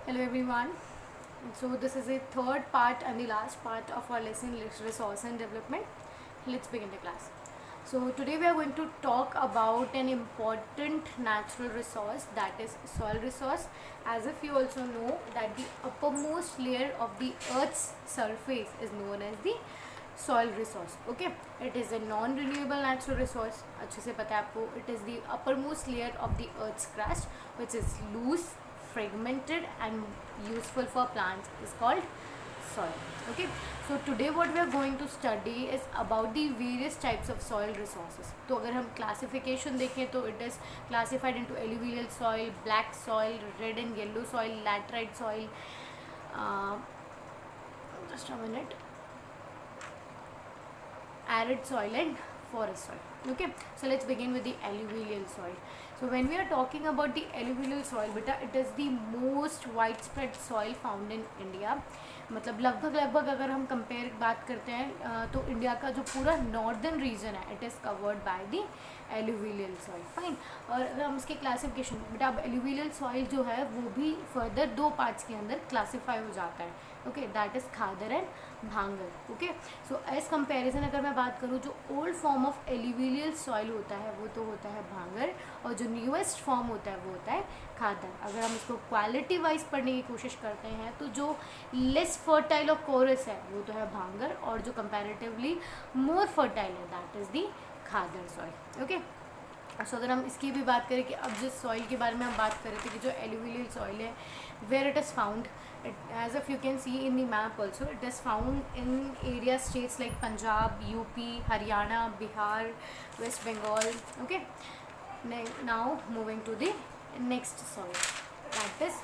Hello everyone. So this is the third part and the last part of our lesson resource and development. Let's begin the class. So today we are going to talk about an important natural resource, that is soil resource. As if you also know that the uppermost layer of the earth's surface is known as the soil resource. Okay, it is a non-renewable natural resource. अच्छे से पता है आपको. It is the uppermost layer of the earth's crust, which is loose, fragmented and useful for plants, is called soil. Okay, so today what we are going to study is about the various types of soil resources. तो अगर हम classification देखें तो it is classified into alluvial soil, black soil, red and yellow soil, laterite soil. Just a minute. Arid soil and forest soil. Okay, so let's begin with the alluvial soil. So when we are talking about the alluvial soil, beta, it is the most widespread soil found in India. मतलब लगभग अगर हम compare बात करते हैं तो India का जो पूरा नॉर्दर्न रीजन है it is covered by the alluvial soil. Fine. और अगर हम इसके क्लासिफिकेशन, बेटा अब एलुवियल सॉइल जो है वो भी फर्दर दो पार्ट्स के अंदर क्लासीफाई हो जाता है. Okay, that is khadar and bhangar. Okay, so as comparison अगर मैं बात करूँ, जो old form of alluvial soil होता है वो तो होता है भांगर, और जो न्यूएस्ट फॉर्म होता है वो होता है खादर. अगर हम इसको क्वालिटी वाइज पढ़ने की कोशिश करते हैं तो जो लेस फर्टाइल और कोरस है वो तो है भांगर, और जो कंपैरेटिवली मोर फर्टाइल है that is the khadar soil. Okay, so अगर हम इसकी भी बात करें कि अब जिस सॉइल के बारे में हम बात कर रहे थे कि जो एलुवियल सॉइल है, where it is found, as if you can see in the map also, it is found in area states like Punjab, UP, Haryana, Bihar, West Bengal. Okay, now moving to the next soil, that is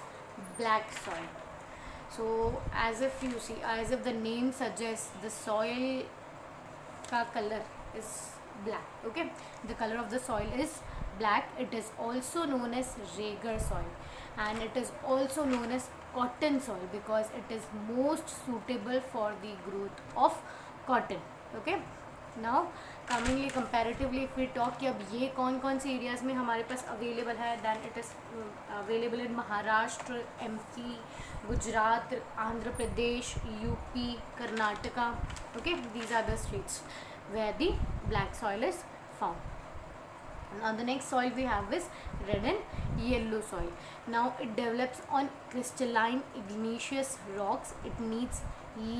black soil. So as if you see, as if the name suggests, the soil ka color is black. Okay, the color of the soil is black. It is also known as Reger soil, and it is also known as cotton soil because it is most suitable for the growth of cotton. Okay, now comingly comparatively if we talk कि अब ये कौन कौन से areas में हमारे पास available है, then it is available in Maharashtra, MP, Gujarat, Andhra Pradesh, UP, Karnataka. Okay, these are the states where the black soil is found. Now the next soil we have is red and yellow soil. Now it develops on crystalline igneous rocks. It needs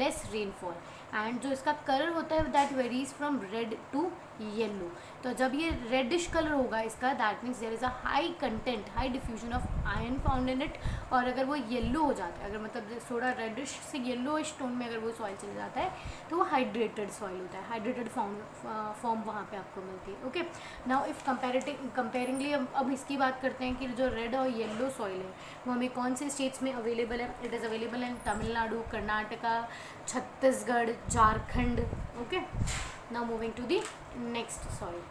less rainfall and जो इसका colour होता है that varies from red to yellow. तो जब ये reddish colour होगा इसका, that means there is a high content, high diffusion of iron found in it. और अगर वो येलो हो जाता है, अगर मतलब थोड़ा रेडिश से येलो टोन में अगर वो सॉइल चले जाता है तो वो हाइड्रेटेड सॉइल होता है, हाइड्रेटेड फॉर्म वहाँ पे आपको मिलती है. ओके, नाउ इफ़ कंपेरिंगली अब इसकी बात करते हैं कि जो रेड और येलो सॉइल है वो हमें कौन से स्टेट्स में अवेलेबल है. It is available in Tamil Nadu, Karnataka, Chhattisgarh, Jharkhand. Okay, now moving to the next soil.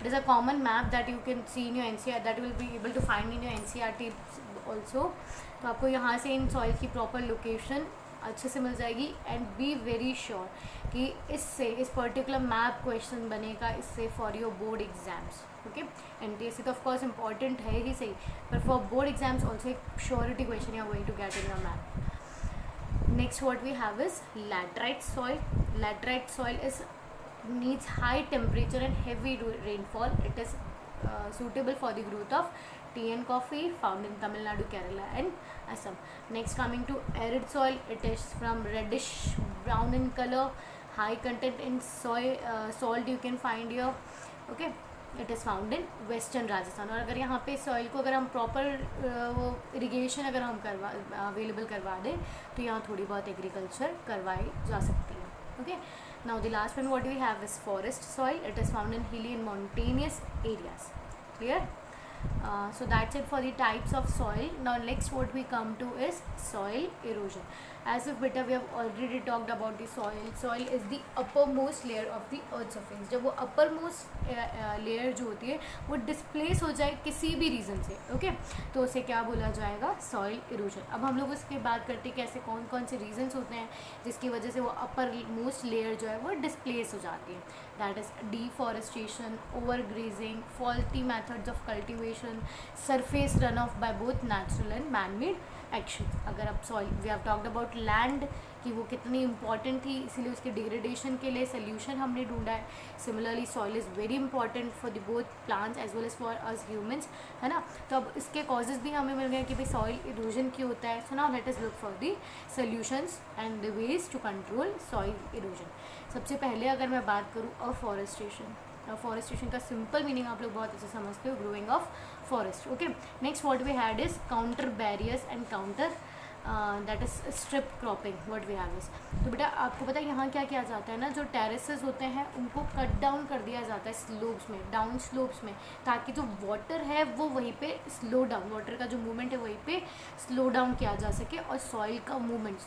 It is a common map that you can see in your NCERT, that you will be able to find in your NCERT also. तो आपको यहाँ से in soil की proper location अच्छे से मिल जाएगी. And be very sure कि इससे इस पर्टिकुलर मैप क्वेश्चन बनेगा इससे for your board exams. Okay, NTSC तो ऑफकोर्स इंपॉर्टेंट है ही सही, पर फॉर बोर्ड एग्जाम्स ऑल्सो एक surety question you are going to get in your map. Next what we have is laterite soil. Laterite soil needs high temperature and heavy rainfall. It is suitable for the growth of tea and coffee, found in Tamil Nadu, Kerala and Assam. Next coming to arid soil, it is from reddish brown in color, high content in salt you can find here. Okay, it is found in western Rajasthan. और अगर यहाँ पे soil को अगर हम proper वो irrigation अगर हम अवेलेबल करवा दें तो यहाँ थोड़ी बहुत एग्रीकल्चर करवाई जा सकती है. Okay, now the last one what we have is forest soil. It is found in hilly and mountainous areas. Clear? So that's it for the types of soil. Now next what we come to is soil erosion. As if beta we have already talked about the soil. Soil is the uppermost layer of the earth surface. जब वो uppermost layer जो होती है वो displace हो जाए किसी भी reason से, okay, तो उसे क्या बोला जाएगा? soil erosion. अब हम लोग उसके बात करते हैं कि ऐसे कौन कौन से reasons होते हैं जिसकी वजह से वो uppermost layer जो है वो displace हो जाती है. that is deforestation, overgrazing, faulty methods of cultivation, surface runoff by both natural and man-made action. अगर आप soil, we have talked about land कि वो कितनी इंपॉर्टेंट थी, इसीलिए उसके डिग्रेडेशन के लिए सोल्यूशन हमने ढूंढा है. Similarly soil is very important for the both plants as well as for us humans, है ना. तो अब इसके कॉजेज़ भी हमें मिल गए कि भाई सॉइल इरोजन क्यों होता है. So now let us look for the solutions and the ways to control soil erosion. सबसे पहले अगर मैं बात करूँ अफॉरेस्टेशन. फॉरेस्टेशन का सिंपल मीनिंग आप लोग बहुत अच्छे समझते हो, growing of forest. Okay, next what we had is contour barriers and contour that is strip cropping. What we have is, तो बेटा आपको पता है यहाँ क्या किया जाता है ना, जो टेरेसेस होते हैं उनको कट डाउन कर दिया जाता है स्लोप्स में, डाउन स्लोप्स में, ताकि जो वाटर है वो वहीं पे स्लो डाउन, वाटर का जो मूवमेंट है वहीं पे स्लो डाउन किया जा सके और सॉइल का मूवमेंट,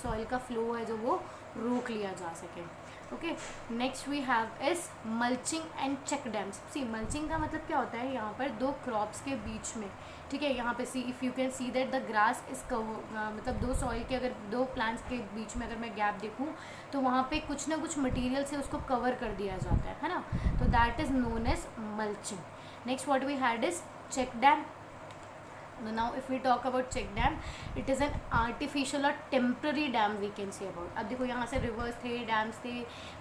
सॉइल का फ्लो है जो वो रोक लिया जा सके. Okay, next we have is mulching and check dams. See mulching का मतलब क्या होता है, यहाँ पर दो क्रॉप्स के बीच में, ठीक है, यहाँ पे सी if you can see that the grass is मतलब दो सॉइल के, अगर दो प्लांट्स के बीच में अगर मैं गैप देखूँ तो वहाँ पे कुछ ना कुछ मटेरियल से उसको कवर कर दिया जाता है ना. तो that is known as mulching. Next what we had is check dam. Now if we talk about check dam, it is an artificial or temporary dam we can say about. अब देखो यहाँ से रिवर्स थे, dams थे,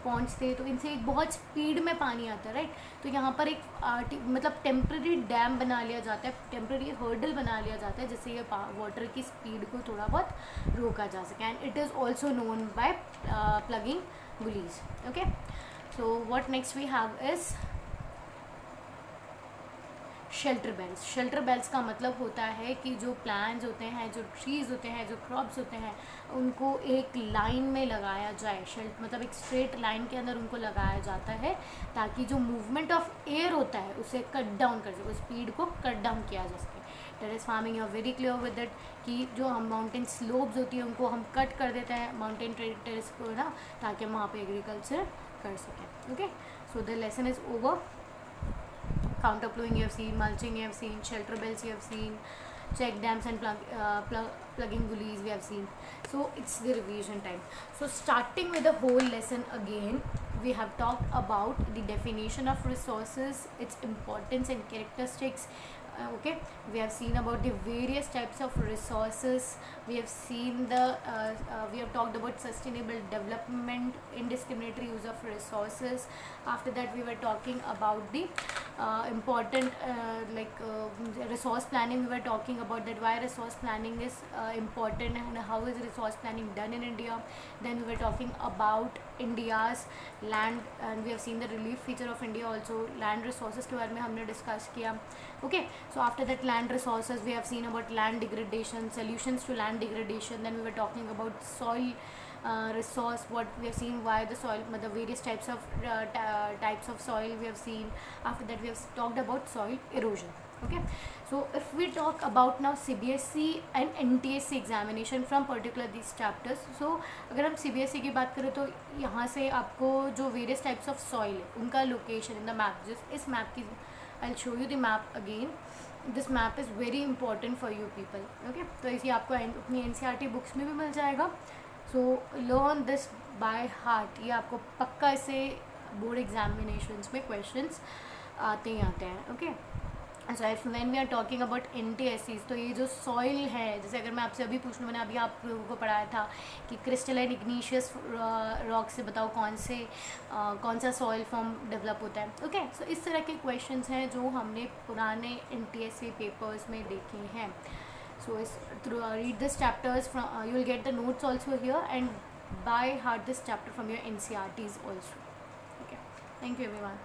Pond's थे, तो इनसे एक बहुत स्पीड में पानी आता है, राइट. तो यहाँ पर एक मतलब टेम्प्रेरी डैम बना लिया जाता है, टेम्प्रेरी हर्डल बना लिया जाता है, जिससे ये वाटर की स्पीड को थोड़ा बहुत रोका जा सके. And it is also known by plugging gullies. Okay, so what next we have is shelter belts. Shelter belts का मतलब होता है कि जो प्लांट्स होते हैं, जो ट्रीज़ होते हैं, जो क्रॉप्स होते हैं, उनको एक लाइन में लगाया जाए. मतलब एक स्ट्रेट लाइन के अंदर उनको लगाया जाता है ताकि जो मूवमेंट ऑफ एयर होता है उसे कट डाउन कर सके, स्पीड को कट डाउन किया जा सके. Terrace farming, you are very clear with that कि जो हम माउंटेन स्लोप्स होती है उनको हम कट कर देते हैं माउंटेन टेरेस को ना, ताकि हम वहाँ पर एग्रीकल्चर कर सकें. Okay, so the lesson is over. Counter plowing you have seen, mulching you have seen, shelter belts you have seen, check dams and plugging gullies we have seen. So it's the revision time. So starting with the whole lesson again, we have talked about the definition of resources, its importance and characteristics. Okay, we have seen about the various types of resources. We have seen we have talked about sustainable development, indiscriminatory use of resources. After that we were talking about the important resource planning. We were talking about that why resource planning is important and how is resource planning done in India. Then we were talking about India's land and we have seen the relief feature of India also. Land resources के बारे में हमने discuss किया. Okay, so after that land resources we have seen about land degradation, solutions to land degradation. Then we were talking about soil resource, what we have seen, why the soil, the various types of soil we have seen. After that we have talked about soil erosion. Okay, so if we talk about now CBSE and NTSE examination from particular these chapters. So अगर हम CBSE की बात करें तो यहाँ से आपको जो various types of soil है उनका location in the map, just इस map की I'll show you the map again. This map is very important for you people. Okay, तो इसी आपको अपनी NCERT बुक्स में भी मिल जाएगा. So learn this by heart. ये आपको पक्का इसे बोर्ड एग्जामिनेशंस में क्वेश्चंस आते ही आते हैं. Okay, so if when we are talking about NTSEs, तो ये जो सॉइल है, जैसे अगर मैं आपसे अभी पूछ लूँ, मैंने अभी आप लोगों को पढ़ाया था कि क्रिस्टलाइन इग्नीशियस रॉक से बताओ कौन सा सॉइल फॉर्म डेवलप होता है. ओके, सो इस तरह के क्वेश्चंस हैं जो हमने पुराने NTSE पेपर्स में देखे हैं. So read this chapters from you will get the notes also here and by heart this chapter from your NCERTs also. Okay, thank you everyone.